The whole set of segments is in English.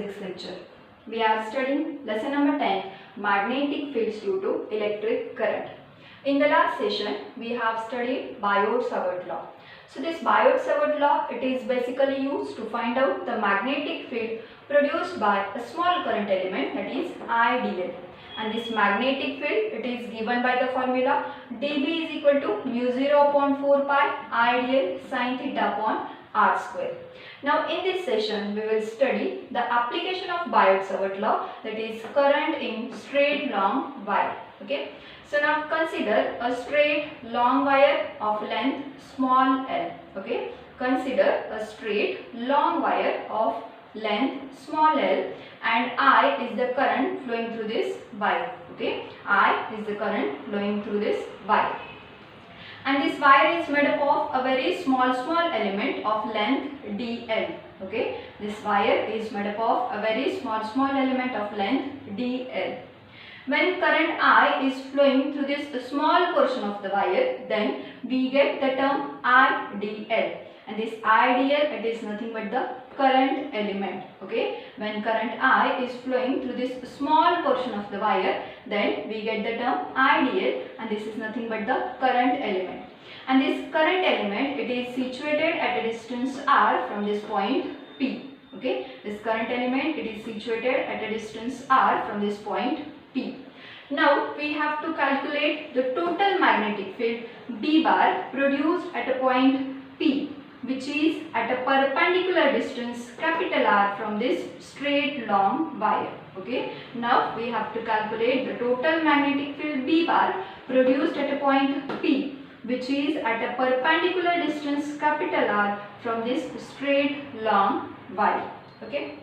physics lecture. We are studying lesson number 10, magnetic fields due to electric current. In the last session, we have studied Biot-Savart law. So this Biot-Savart law, it is basically used to find out the magnetic field produced by a small current element, that is IDL. And this magnetic field, it is given by the formula dB is equal to mu 0 upon 4 pi IDL sin theta upon r square. Now in this session we will study the application of Biot-Savart law, that is current in straight long wire. Okay. So now consider a straight long wire of length small l. Okay. Consider a straight long wire of length small l and I is the current flowing through this wire. Okay. I is the current flowing through this wire. And this wire is made up of a very small element of length dl. Okay, this wire is made up of a very small element of length dl. When current I is flowing through this small portion of the wire, then we get the term IDL. And this IDL, it is nothing but the current element. Okay, when current I is flowing through this small portion of the wire, then we get the term IDL, and this is nothing but the current element. And this current element, it is situated at a distance r from this point P. Okay, this current element, it is situated at a distance r from this point P. Now we have to calculate the total magnetic field B bar produced at a point P, which is at a perpendicular distance capital R from this straight long wire. Okay, now we have to calculate the total magnetic field B bar produced at a point P, which is at a perpendicular distance capital R from this straight long wire. Okay.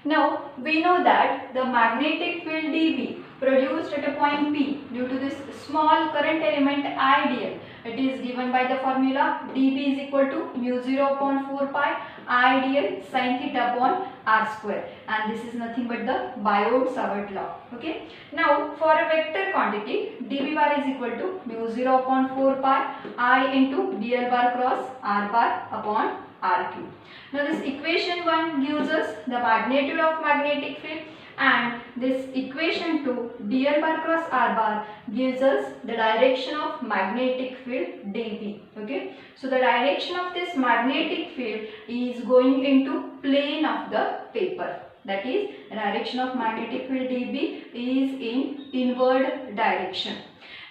Now we know that the magnetic field dB produced at a point P due to this small current element IDL, it is given by the formula dB is equal to mu 0 upon 4 pi IDL sin theta upon r square, and this is nothing but the Biot-Savart law. Okay. Now for a vector quantity, dB bar is equal to mu 0 upon 4 pi I into dl bar cross r bar upon r cube. Now this equation 1 gives us the magnitude of magnetic field, and this equation 2 dl bar cross r bar gives us the direction of magnetic field dB. Okay, so the direction of this magnetic field is going into plane of the paper, that is the direction of magnetic field dB is in inward direction.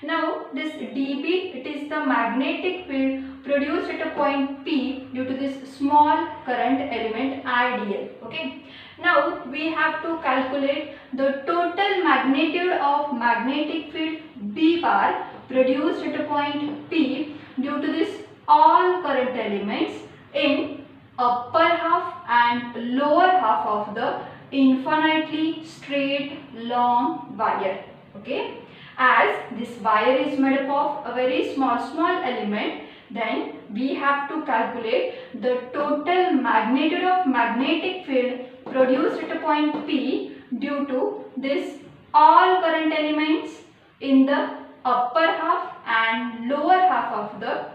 Now this dB, it is the magnetic field produced at a point P due to this small current element IDL. Okay. Now we have to calculate the total magnitude of magnetic field B bar produced at a point P due to this all current elements in upper half and lower half of the infinitely straight long wire. Okay. As this wire is made up of a very small element, then we have to calculate the total magnitude of magnetic field produced at a point P due to this all current elements in the upper half and lower half of the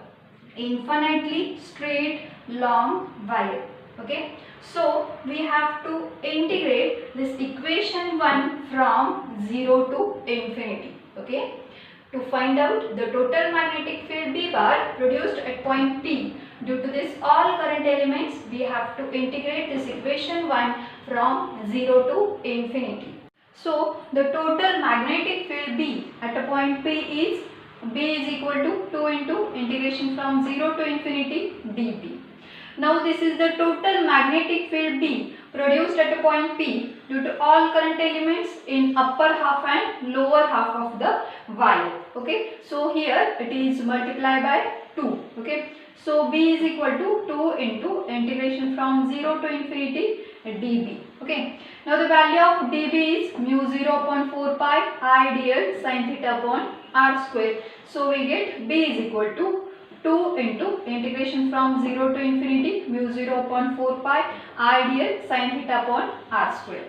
infinitely straight long wire. Okay, so we have to integrate this equation 1 from 0 to infinity. Okay, to find out the total magnetic field B bar produced at point P due to this all current elements, we have to integrate this equation 1 from 0 to infinity. So the total magnetic field B at a point P is B is equal to 2 into integration from 0 to infinity dB. Now this is the total magnetic field B produced at a point P due to all current elements in upper half and lower half of the wire. Okay, so here it is multiplied by 2. Okay, so B is equal to 2 into integration from 0 to infinity dB. Okay, now the value of dB is mu 0 upon 4 pi IDL sin theta upon r square. So we get B is equal to 2 into integration from 0 to infinity mu 0 upon 4 pi IDL sin theta upon r square.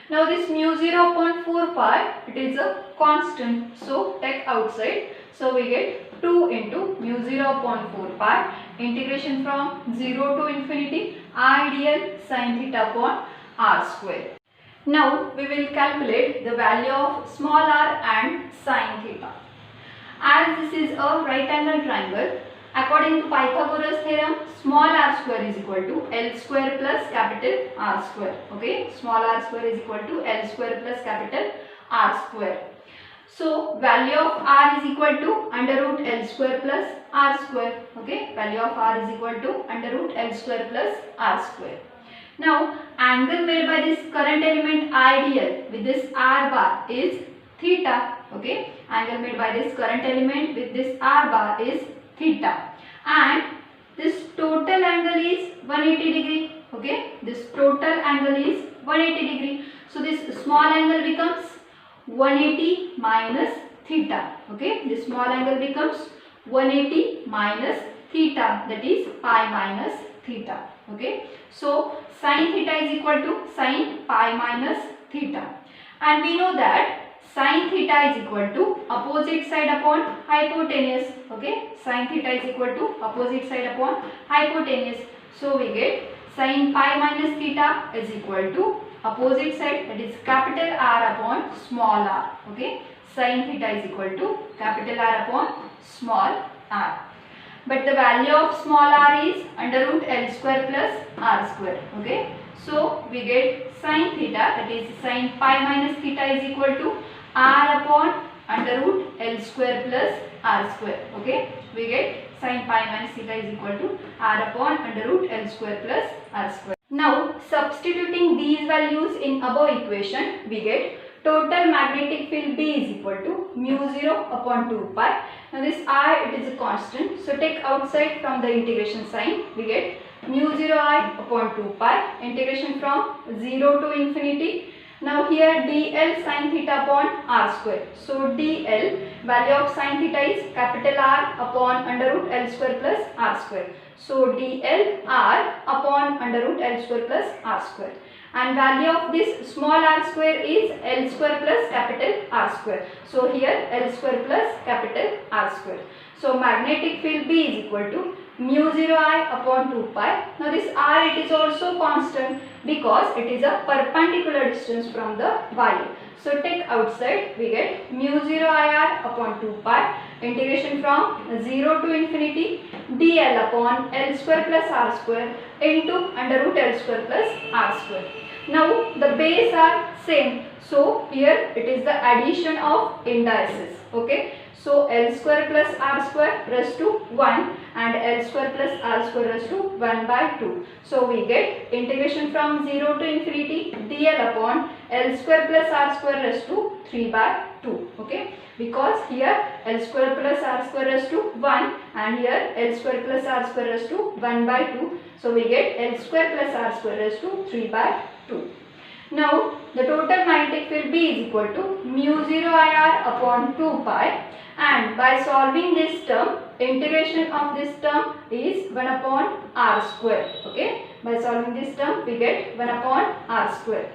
Now this mu 0 upon 4 pi, it is a constant, so take outside. So we get 2 into mu 0 upon 4 pi integration from 0 to infinity I dl sin theta upon r square. Now we will calculate the value of small r and sin theta. As this is a right angle triangle, according to Pythagoras theorem, small r square is equal to L square plus capital R square. Okay, small r square is equal to L square plus capital R square. So value of r is equal to under root L square plus R square. Okay, value of r is equal to under root L square plus R square. Now angle made by this current element ideal with this r bar is theta. Okay, angle made by this current element with this r bar is theta, and this total angle is 180 degree. Okay, this total angle is 180 degree. So this small angle becomes 180 minus theta. Okay, this small angle becomes 180 minus theta, that is pi minus theta. Okay, so sin theta is equal to sin pi minus theta, and we know that sin theta is equal to opposite side upon hypotenuse. Okay, sin theta is equal to opposite side upon hypotenuse. So we get sin pi minus theta is equal to opposite side, that is capital R upon small r. Okay, sin theta is equal to capital R upon small r. But the value of small r is under root L square plus R square. Okay, so we get sin theta, that is sin pi minus theta is equal to R upon under root L square plus R square. Okay, we get sin pi minus theta is equal to R upon under root L square plus R square. Now substituting these values in above equation, we get total magnetic field B is equal to mu 0 upon 2 pi. Now this I, it is a constant, so take outside from the integration sign, we get mu 0 I upon 2 pi, integration from 0 to infinity. Now here dl sin theta upon r square. So dl, value of sin theta is capital R upon under root L square plus R square. So dl r upon under root L square plus R square. And value of this small r square is L square plus capital R square. So here L square plus capital R square. So magnetic field B is equal to mu 0 I upon 2 pi. Now this r, it is also constant because it is a perpendicular distance from the wire. So take outside, we get mu 0 IR upon 2 pi, integration from 0 to infinity dl upon L square plus R square into under root L square plus R square. Now the base are same, so here it is the addition of indices. Okay, so L square plus R square raised to 1 and L square plus R square raised to 1 by 2. So we get integration from 0 to infinity dl upon L square plus R square raised to 3 by 2. Okay, because here L square plus R square raised to 1 and here L square plus R square raised to 1 by 2. So we get L square plus R square raised to 3 by 2. Now the total magnetic field B is equal to mu 0 IR upon 2 pi, and by solving this term, integration of this term is 1 upon R square. Okay, by solving this term we get 1 upon R square,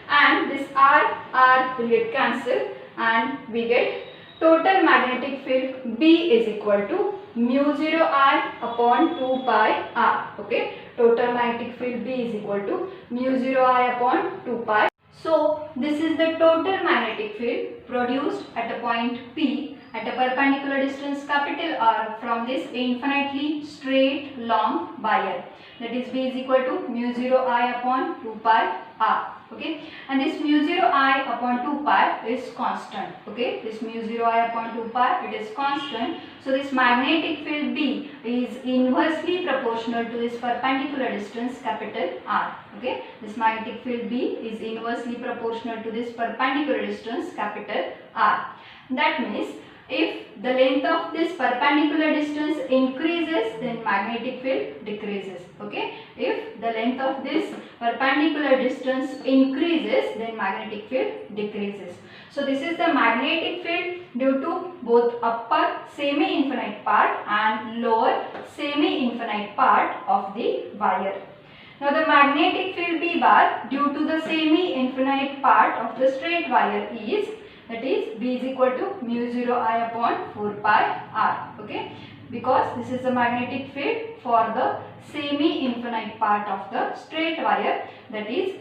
and this R will get cancelled, and we get total magnetic field B is equal to mu 0 I upon 2 pi R. Okay, total magnetic field B is equal to mu 0 I upon 2 pi. So this is the total magnetic field produced at a point P at a perpendicular distance capital R from this infinitely straight long wire, that is B is equal to mu 0 I upon 2 pi R. Okay, and this mu 0 I upon 2 pi is constant. Okay, this mu 0 I upon 2 pi, it is constant. So this magnetic field B is inversely proportional to this perpendicular distance capital R. Okay, this magnetic field B is inversely proportional to this perpendicular distance capital R. That means if the length of this perpendicular distance increases, then magnetic field decreases. Okay, if the length of this perpendicular distance increases, then magnetic field decreases. So this is the magnetic field due to both upper semi-infinite part and lower semi-infinite part of the wire. Now the magnetic field B bar due to the semi-infinite part of the straight wire is, that is B is equal to mu 0 I upon 4 pi R. Okay, because this is the magnetic field for the semi-infinite part of the straight wire, that is